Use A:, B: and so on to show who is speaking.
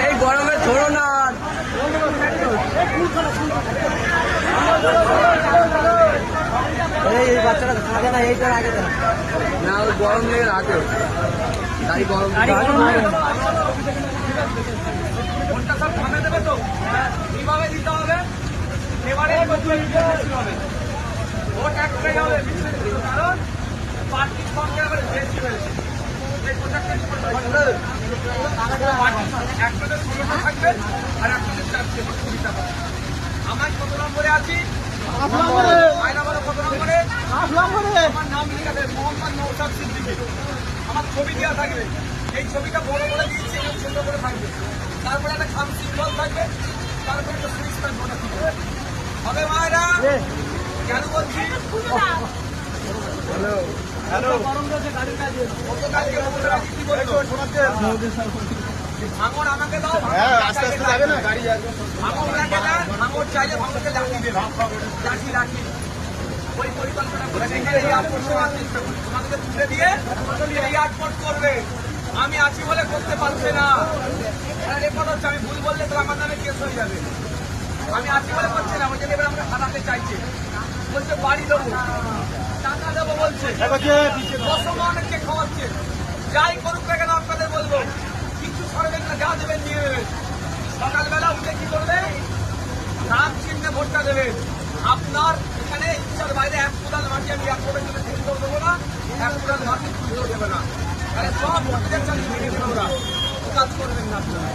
A: এই গরমে ধরো না এই বাচ্চারা থাকে না এইটার আগে না ওই গরম লেগে রাখে গাড়ি গরম ফোনটা সব থামে দেবে তো কিভাবে দিতে হবে এবারে ভোট এক হয়ে যাবে কারণ পার্টির সঙ্গে আবার বেশি হয়েছে একটাতে 16টা থাকবে আর একটাতে 420 টাকা। আমার কত নম্বরে আছি? কত নম্বরে? আমার নাম লিখে দেবে মোহাম্মদ নওশাদ সিদ্দিকী। আমার ছবি দেওয়া থাকবে, এই ছবিটা বড় করে দিয়েছি এবং সুন্দর করে থাকবে। তারপরে একটা খাম সিম্বল থাকবে, তারপরে একটা সুইচ থাকবে হবে মায়েরা। কেন বলছি? হ্যালো হ্যালো ভাঙর আমাকে দাও, গাড়ি ভাঙর চাইলে ভাঙরকে লাঠি দেবে, লাঠি ওই পরিকল্পনা করে তোমাদেরকে তুলে দিয়ে এয়ারপোর্ট করবে। আমি আছি বলে করতে পারছে না, রেকর্ড হচ্ছে। আমি ভুল বললে তো আমার নামে কেস হয়ে যাবে। আমি আছি বলে করছে না, বলছে এবার আমাকে হারাতে চাইছে, বলছে বাড়ি দেবো, টাকা দেবো, বলছে অনেককে খাওয়াচ্ছে। যাই করুক না কেন আপনাদের বলবো কিছু সরবেন না, যা দেবেন নিয়ে নেবেন। সকালবেলা উঠে কি করবে? নাম চিহ্নে ভোটটা দেবেন। আপনার এখানে ইচ্ছার বাইরে 1 কোদাল মাটি আমি এয়ারপোর্টের জন্য তুলতেও দেবো না, 1 কোদাল মাটি তুলতেও দেবে না। তাহলে সব ভোটদের চালিয়ে ভেঙে দেবে ওরা, কাজ করবেন না আপনারা।